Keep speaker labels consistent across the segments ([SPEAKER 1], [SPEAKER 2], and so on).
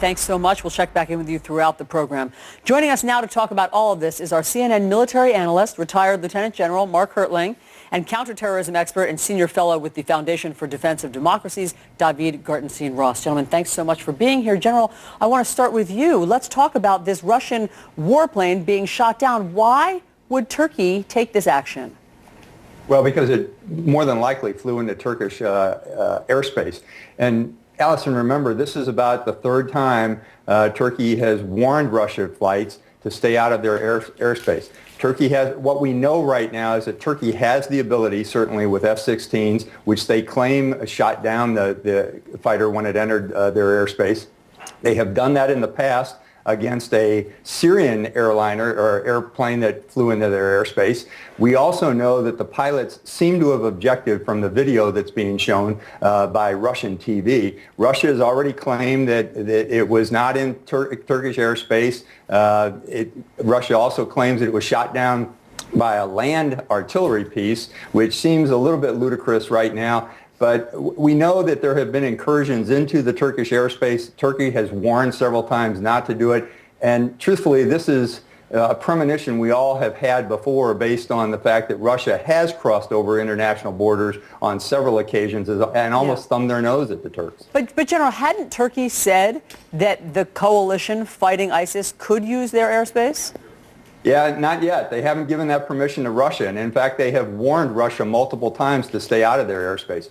[SPEAKER 1] thanks so much. We'll check back in with you throughout the program. Joining us now to talk about all of this is our CNN military analyst, retired Lieutenant General Mark Hertling, and counterterrorism expert and senior fellow with the Foundation for Defense of Democracies, Daveed Gartenstein-Ross. Gentlemen, thanks so much for being here. General, I want to start with you. Let's talk about this Russian warplane being shot down. Why would Turkey take this action?
[SPEAKER 2] Well, because it more than likely flew into Turkish airspace. And Allison, remember, this is about the third time Turkey has warned Russia flights to stay out of their airspace. Turkey has, what we know right now is that Turkey has the ability, certainly with F-16s, which they claim shot down the fighter when it entered their airspace. They have done that in the past against a Syrian airliner or airplane that flew into their airspace. We also know that the pilots seem to have objected from the video that's being shown by Russian TV. Russia has already claimed that it was not in Turkish airspace. Russia also claims that it was shot down by a land artillery piece, which seems a little bit ludicrous right now. But we know that there have been incursions into the Turkish airspace. Turkey has warned several times not to do it. And truthfully, this is a premonition we all have had before based on the fact that Russia has crossed over international borders on several occasions and almost thumbed their nose at the Turks.
[SPEAKER 1] But General, hadn't Turkey said that the coalition fighting ISIS could use their airspace?
[SPEAKER 2] Yeah, not yet. They haven't given that permission to Russia. And in fact, they have warned Russia multiple times to stay out of their airspace.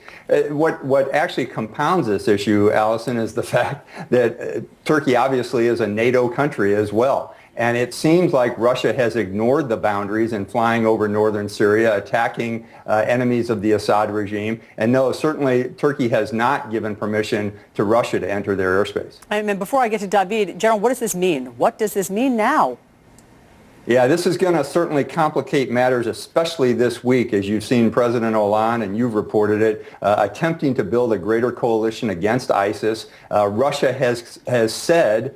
[SPEAKER 2] What actually compounds this issue, Allison, is the fact that Turkey obviously is a NATO country as well. And it seems like Russia has ignored the boundaries in flying over northern Syria, attacking enemies of the Assad regime. And no, certainly Turkey has not given permission to Russia to enter their airspace.
[SPEAKER 1] And before I get to Daveed, General, what does this mean? What does this mean now?
[SPEAKER 2] Yeah, this is going to certainly complicate matters, especially this week, as you've seen President Hollande, and you've reported it, attempting to build a greater coalition against ISIS. Russia has said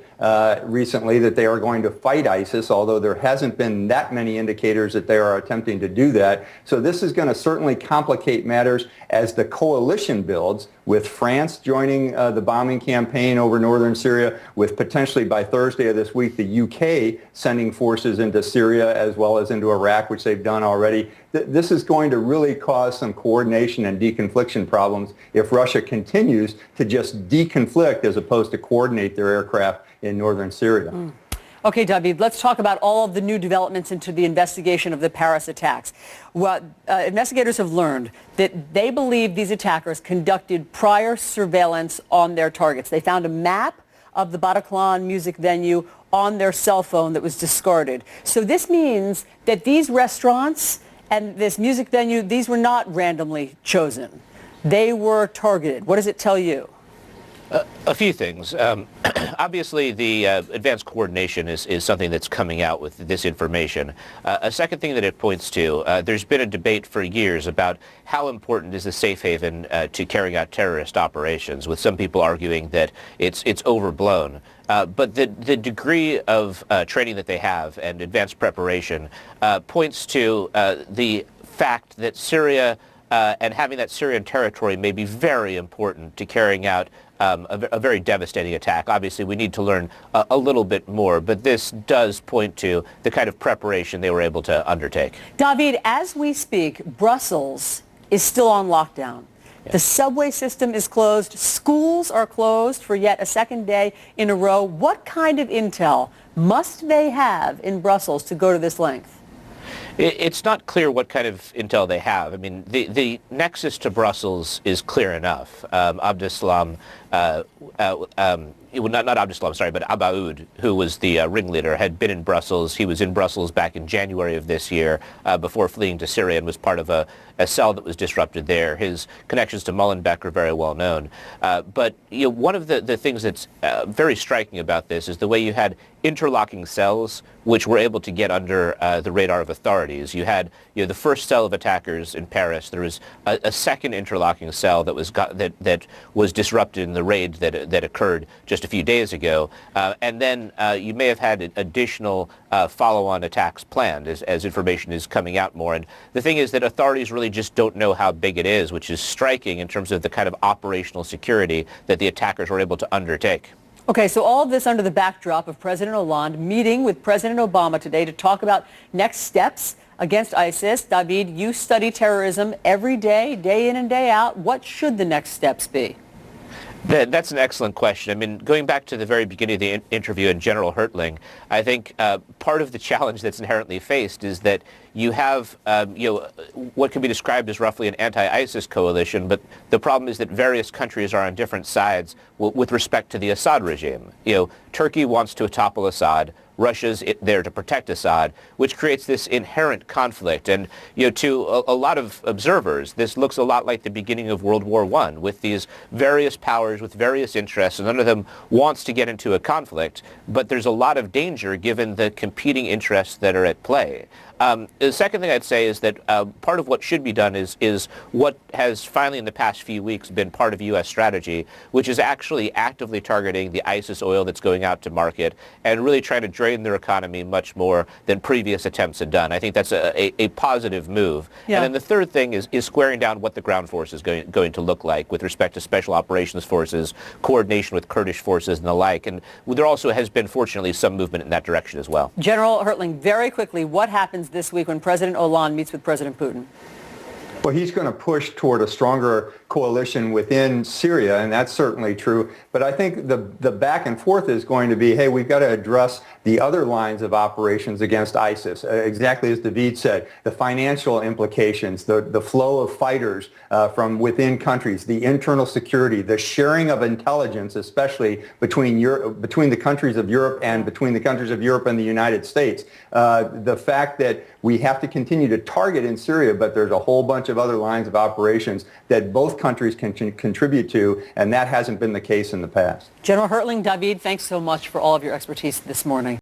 [SPEAKER 2] recently that they are going to fight ISIS, although there hasn't been that many indicators that they are attempting to do that. So this is going to certainly complicate matters as the coalition builds, with France joining the bombing campaign over northern Syria, with potentially by Thursday of this week the UK sending forces into Syria as well as into Iraq, which they've done already. This is going to really cause some coordination and deconfliction problems if Russia continues to just deconflict as opposed to coordinate their aircraft in northern Syria.
[SPEAKER 1] Okay, Daveed, let's talk about all of the new developments into the investigation of the Paris attacks. Well, investigators have learned that they believe these attackers conducted prior surveillance on their targets. They found a map of the Bataclan music venue on their cell phone that was discarded. So this means that these restaurants and this music venue, these were not randomly chosen. They were targeted. What does it tell you?
[SPEAKER 3] A few things. Obviously, the advanced coordination is something that's coming out with this information. A second thing that it points to, there's been a debate for years about how important is the safe haven to carrying out terrorist operations, with some people arguing that it's overblown. But the degree of training that they have and advanced preparation points to the fact that Syria and having that Syrian territory may be very important to carrying out a very devastating attack. Obviously, we need to learn a little bit more, but this does point to the kind of preparation they were able to undertake.
[SPEAKER 1] Daveed, as we speak, Brussels is still on lockdown.
[SPEAKER 3] Yes.
[SPEAKER 1] The subway system is closed. Schools are closed for yet a second day in a row. What kind of intel must they have in Brussels to go to this length?
[SPEAKER 3] It's not clear what kind of intel they have. I mean, the nexus to Brussels is clear enough. Abdeslam, not Abdeslam, sorry, but Abaoud, who was the ringleader, had been in Brussels. He was in Brussels back in January of this year before fleeing to Syria and was part of a cell that was disrupted there. His connections to Molenbeek are very well known. But one of the things that's very striking about this is the way you had interlocking cells which were able to get under the radar of authorities. You had the first cell of attackers in Paris. There was a second interlocking cell that was disrupted in the raid that occurred just a few days ago. And then you may have had additional follow-on attacks planned as information is coming out more. And the thing is that authorities really just don't know how big it is, which is striking in terms of the kind of operational security that the attackers were able to undertake.
[SPEAKER 1] Okay, so all of this under the backdrop of President Hollande meeting with President Obama today to talk about next steps against ISIS. Daveed, you study terrorism every day, day in and day out. What should the next steps be?
[SPEAKER 3] That's an excellent question. I mean, going back to the very beginning of the interview and General Hertling, I think part of the challenge that's inherently faced is that you have what can be described as roughly an anti-ISIS coalition, but the problem is that various countries are on different sides with respect to the Assad regime. Turkey wants to topple Assad. Russia's there to protect Assad, which creates this inherent conflict. And to a lot of observers, this looks a lot like the beginning of World War I, with these various powers with various interests, and none of them wants to get into a conflict. But there's a lot of danger given the competing interests that are at play. The second thing I'd say is that part of what should be done is what has finally in the past few weeks been part of U.S. strategy, which is actually actively targeting the ISIS oil that's going out to market and really trying to drain their economy much more than previous attempts had done. I think that's a positive move. Yeah. And then the third thing is squaring down what the ground force is going to look like with respect to special operations forces, coordination with Kurdish forces and the like. And there also has been, fortunately, some movement in that direction as well.
[SPEAKER 1] General Hertling, very quickly, what happens this week when President Hollande meets with President Putin?
[SPEAKER 2] Well, he's going to push toward a stronger coalition within Syria, and that's certainly true. But I think the back and forth is going to be, hey, we've got to address the other lines of operations against ISIS. Exactly as Daveed said, the financial implications, the flow of fighters from within countries, the internal security, the sharing of intelligence, especially between the countries of Europe and between the countries of Europe and the United States. The fact that we have to continue to target in Syria, but there's a whole bunch of other lines of operations that both countries can contribute to, and that hasn't been the case in the past.
[SPEAKER 1] General Hertling, Daveed, thanks so much for all of your expertise this morning.